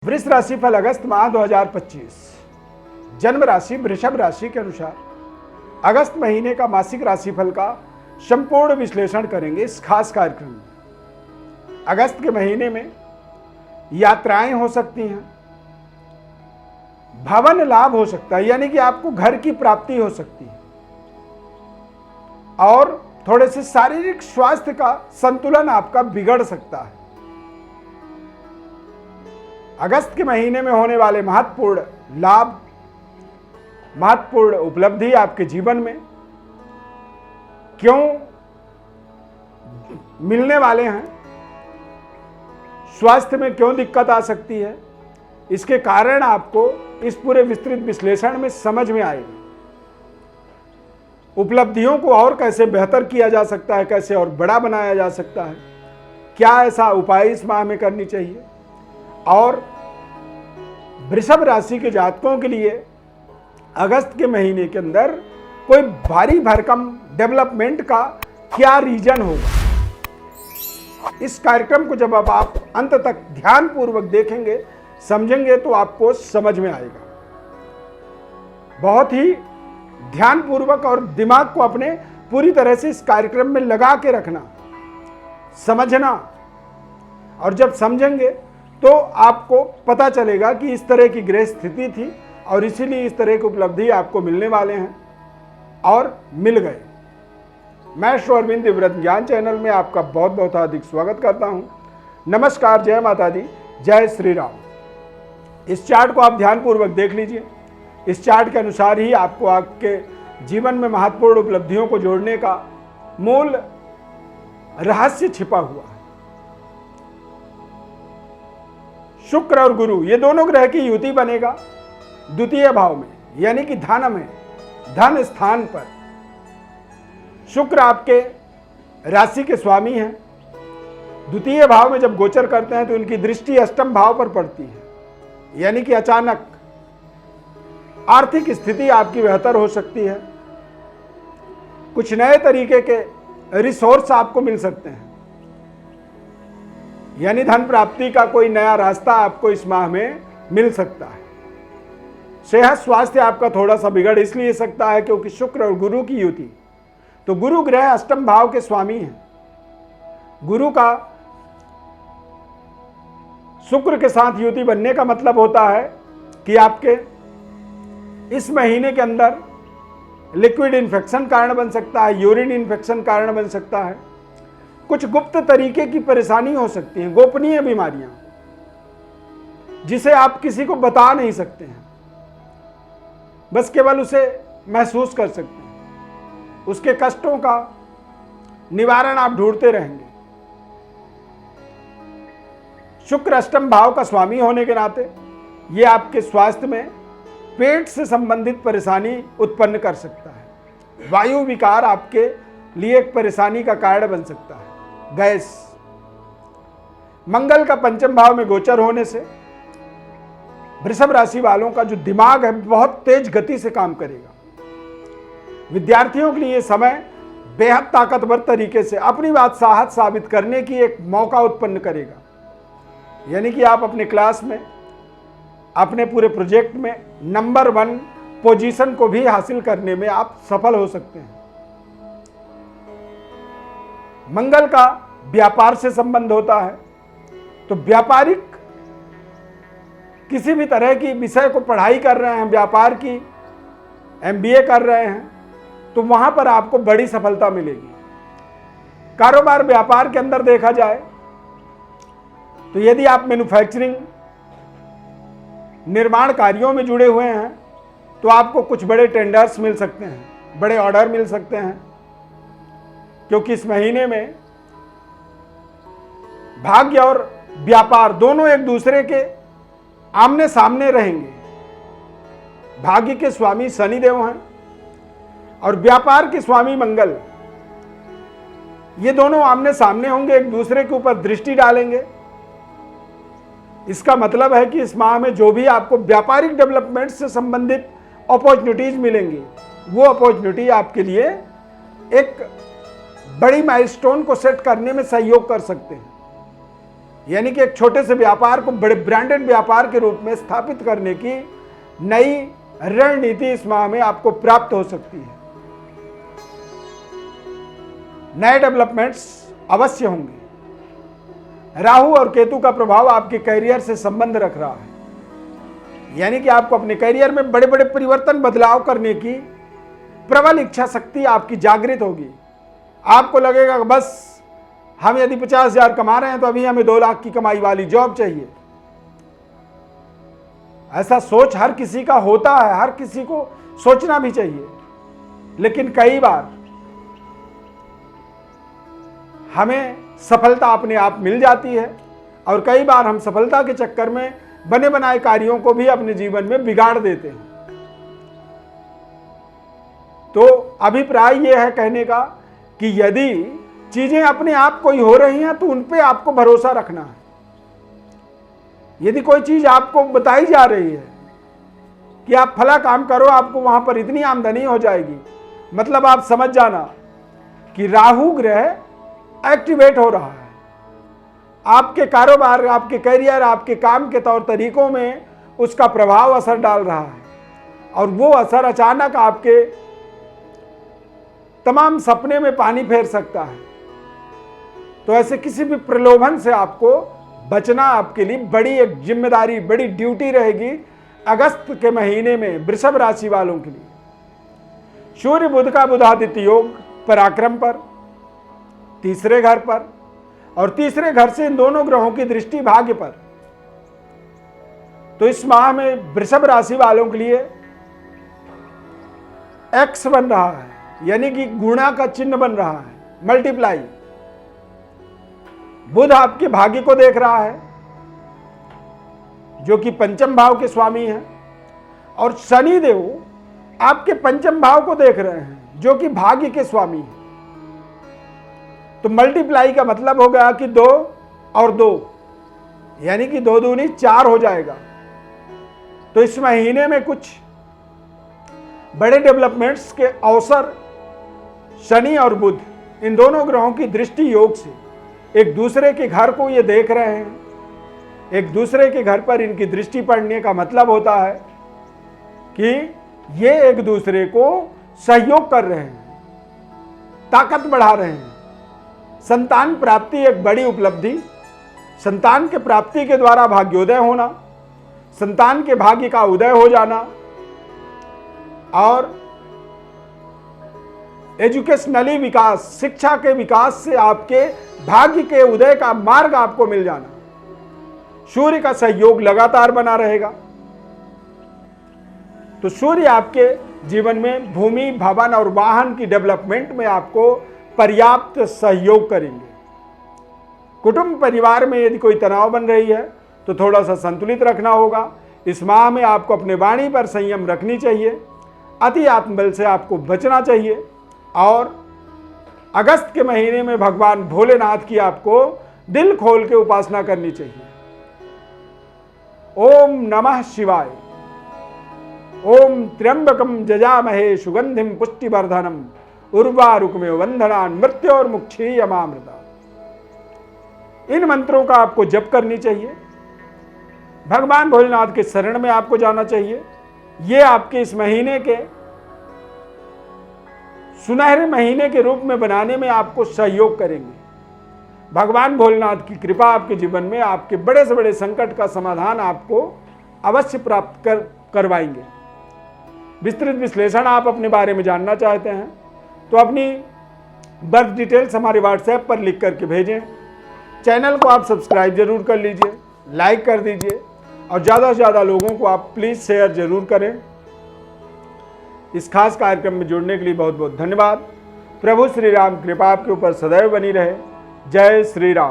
वृष राशिफल अगस्त माह 2025 जन्म राशि वृषभ राशि के अनुसार अगस्त महीने का मासिक राशिफल का संपूर्ण विश्लेषण करेंगे इस खास कार्यक्रम में। अगस्त के महीने में यात्राएं हो सकती हैं, भवन लाभ हो सकता है, यानी कि आपको घर की प्राप्ति हो सकती है और थोड़े से शारीरिक स्वास्थ्य का संतुलन आपका बिगड़ सकता है। अगस्त के महीने में होने वाले महत्वपूर्ण लाभ, महत्वपूर्ण उपलब्धि आपके जीवन में क्यों मिलने वाले हैं, स्वास्थ्य में क्यों दिक्कत आ सकती है, इसके कारण आपको इस पूरे विस्तृत विश्लेषण में समझ में आएगा। उपलब्धियों को और कैसे बेहतर किया जा सकता है, कैसे और बड़ा बनाया जा सकता है, क्या ऐसा उपाय इस माह में करनी चाहिए और वृषभ राशि के जातकों के लिए अगस्त के महीने के अंदर कोई भारी भरकम डेवलपमेंट का क्या रीजन होगा। इस कार्यक्रम को जब आप अंत तक ध्यान पूर्वक देखेंगे, समझेंगे तो आपको समझ में आएगा। बहुत ही ध्यान पूर्वक और दिमाग को अपने पूरी तरह से इस कार्यक्रम में लगा के रखना, समझना, और जब समझेंगे तो आपको पता चलेगा कि इस तरह की ग्रह स्थिति थी और इसीलिए इस तरह की उपलब्धि आपको मिलने वाले हैं और मिल गए। मैं श्री अरविंद दिव्यव्रत ज्ञान चैनल में आपका बहुत बहुत हार्दिक स्वागत करता हूं। नमस्कार, जय माता दी, जय श्री राम। इस चार्ट को आप ध्यानपूर्वक देख लीजिए। इस चार्ट के अनुसार ही आपको आपके जीवन में महत्वपूर्ण उपलब्धियों को जोड़ने का मूल रहस्य छिपा हुआ है। शुक्र और गुरु ये दोनों ग्रह की युति बनेगा द्वितीय भाव में, यानी कि धन में, धन स्थान पर। शुक्र आपके राशि के स्वामी हैं। द्वितीय भाव में जब गोचर करते हैं तो इनकी दृष्टि अष्टम भाव पर पड़ती है, यानी कि अचानक आर्थिक स्थिति आपकी बेहतर हो सकती है। कुछ नए तरीके के रिसोर्स आपको मिल सकते हैं, यानी धन प्राप्ति का कोई नया रास्ता आपको इस माह में मिल सकता है। सेहत स्वास्थ्य आपका थोड़ा सा बिगड़ इसलिए सकता है क्योंकि शुक्र और गुरु की युति, तो गुरु ग्रह अष्टम भाव के स्वामी हैं। गुरु का शुक्र के साथ युति बनने का मतलब होता है कि आपके इस महीने के अंदर लिक्विड इन्फेक्शन कारण बन सकता है, यूरिन इन्फेक्शन कारण बन सकता है, कुछ गुप्त तरीके की परेशानी हो सकती है, गोपनीय बीमारियां जिसे आप किसी को बता नहीं सकते हैं, बस केवल उसे महसूस कर सकते हैं। उसके कष्टों का निवारण आप ढूंढते रहेंगे। शुक्र अष्टम भाव का स्वामी होने के नाते ये आपके स्वास्थ्य में पेट से संबंधित परेशानी उत्पन्न कर सकता है। वायु विकार आपके लिए एक परेशानी का कारण बन सकता है। गैस। मंगल का पंचम भाव में गोचर होने से वृषभ राशि वालों का जो दिमाग है बहुत तेज गति से काम करेगा। विद्यार्थियों के लिए समय बेहद ताकतवर तरीके से अपनी बात साबित करने की एक मौका उत्पन्न करेगा, यानी कि आप अपने क्लास में, अपने पूरे प्रोजेक्ट में नंबर 1 पोजीशन को भी हासिल करने में आप सफल हो सकते हैं। मंगल का व्यापार से संबंध होता है, तो व्यापारिक किसी भी तरह की विषय को पढ़ाई कर रहे हैं, व्यापार की MBA कर रहे हैं, तो वहां पर आपको बड़ी सफलता मिलेगी। कारोबार व्यापार के अंदर देखा जाए तो यदि आप मैन्युफैक्चरिंग निर्माण कार्यों में जुड़े हुए हैं तो आपको कुछ बड़े टेंडर्स मिल सकते हैं, बड़े ऑर्डर मिल सकते हैं, क्योंकि इस महीने में भाग्य और व्यापार दोनों एक दूसरे के आमने सामने रहेंगे। भाग्य के स्वामी शनिदेव हैं और व्यापार के स्वामी मंगल, ये दोनों आमने सामने होंगे, एक दूसरे के ऊपर दृष्टि डालेंगे। इसका मतलब है कि इस माह में जो भी आपको व्यापारिक डेवलपमेंट से संबंधित अपॉर्चुनिटीज मिलेंगी, वो अपॉर्चुनिटी आपके लिए एक बड़ी माइलस्टोन को सेट करने में सहयोग कर सकते हैं। यानी कि एक छोटे से व्यापार को बड़े ब्रांडेड व्यापार के रूप में स्थापित करने की नई रणनीति इस माह में आपको प्राप्त हो सकती है। नए डेवलपमेंट्स अवश्य होंगे। राहु और केतु का प्रभाव आपके करियर से संबंध रख रहा है, यानी कि आपको अपने करियर में बड़े बड़े परिवर्तन बदलाव करने की प्रबल इच्छा शक्ति आपकी जागृत होगी। आपको लगेगा कि बस हम यदि 50,000 कमा रहे हैं तो अभी हमें 2 लाख की कमाई वाली जॉब चाहिए। ऐसा सोच हर किसी का होता है, हर किसी को सोचना भी चाहिए, लेकिन कई बार हमें सफलता अपने आप मिल जाती है और कई बार हम सफलता के चक्कर में बने बनाए कार्यों को भी अपने जीवन में बिगाड़ देते हैं। तो अभिप्राय यह है कहने का कि यदि चीजें अपने आप कोई हो रही हैं तो उन पे आपको भरोसा रखना है। यदि कोई चीज आपको बताई जा रही है कि आप फला काम करो, आपको वहां पर इतनी आमदनी हो जाएगी, मतलब आप समझ जाना कि राहु ग्रह एक्टिवेट हो रहा है। आपके कारोबार, आपके करियर, आपके काम के तौर तरीकों में उसका प्रभाव असर डाल रहा है और वो असर अचानक आपके तमाम सपने में पानी फेर सकता है। तो ऐसे किसी भी प्रलोभन से आपको बचना आपके लिए बड़ी एक जिम्मेदारी, बड़ी ड्यूटी रहेगी अगस्त के महीने में वृषभ राशि वालों के लिए। सूर्य बुध का बुधादित्य योग पराक्रम पर, तीसरे घर पर, और तीसरे घर से इन दोनों ग्रहों की दृष्टि भाग्य पर। तो इस माह में वृषभ राशि वालों के लिए एक्स बन रहा है, यानी कि गुणा का चिन्ह बन रहा है, मल्टीप्लाई। बुध आपके भाग्य को देख रहा है जो कि पंचम भाव के स्वामी हैं, और शनि देव आपके पंचम भाव को देख रहे हैं जो कि भाग्य के स्वामी हैं। तो मल्टीप्लाई का मतलब हो गया कि 2 और 2, यानी कि 2 दूनी 4 हो जाएगा। तो इस महीने में कुछ बड़े डेवलपमेंट्स के अवसर शनि और बुध इन दोनों ग्रहों की दृष्टि योग से एक दूसरे के घर को ये देख रहे हैं। एक दूसरे के घर पर इनकी दृष्टि पड़ने का मतलब होता है कि ये एक दूसरे को सहयोग कर रहे हैं, ताकत बढ़ा रहे हैं। संतान प्राप्ति एक बड़ी उपलब्धि, संतान के प्राप्ति के द्वारा भाग्योदय होना, संतान के भाग्य का उदय हो जाना और एजुकेशनली विकास, शिक्षा के विकास से आपके भाग्य के उदय का मार्ग आपको मिल जाना। सूर्य का सहयोग लगातार बना रहेगा। तो सूर्य आपके जीवन में भूमि, भवन और वाहन की डेवलपमेंट में आपको पर्याप्त सहयोग करेंगे। कुटुंब परिवार में यदि कोई तनाव बन रही है तो थोड़ा सा संतुलित रखना होगा। इस माह में आपको अपने वाणी पर संयम रखनी चाहिए, अति आत्मबल से आपको बचना चाहिए और अगस्त के महीने में भगवान भोलेनाथ की आपको दिल खोल के उपासना करनी चाहिए। ओम नमः शिवाय। ओम त्र्यंबकम जजामहे सुगंधिम पुष्टिवर्धनम उर्वारुकमेव वंदनान मृत्योर्मुक्षीयमामृता। इन मंत्रों का आपको जप करनी चाहिए। भगवान भोलेनाथ के शरण में आपको जाना चाहिए। ये आपके इस महीने के सुनहरे महीने के रूप में बनाने में आपको सहयोग करेंगे। भगवान भोलेनाथ की कृपा आपके जीवन में आपके बड़े से बड़े संकट का समाधान आपको अवश्य प्राप्त करवाएंगे। विस्तृत विश्लेषण आप अपने बारे में जानना चाहते हैं तो अपनी बर्थ डिटेल्स हमारे व्हाट्सएप पर लिख करके भेजें। चैनल को आप सब्सक्राइब जरूर कर लीजिए, लाइक कर दीजिए और ज़्यादा से ज़्यादा लोगों को आप प्लीज़ शेयर जरूर करें। इस खास कार्यक्रम में जुड़ने के लिए बहुत बहुत धन्यवाद। प्रभु श्री राम कृपा आपके ऊपर सदैव बनी रहे। जय श्री राम।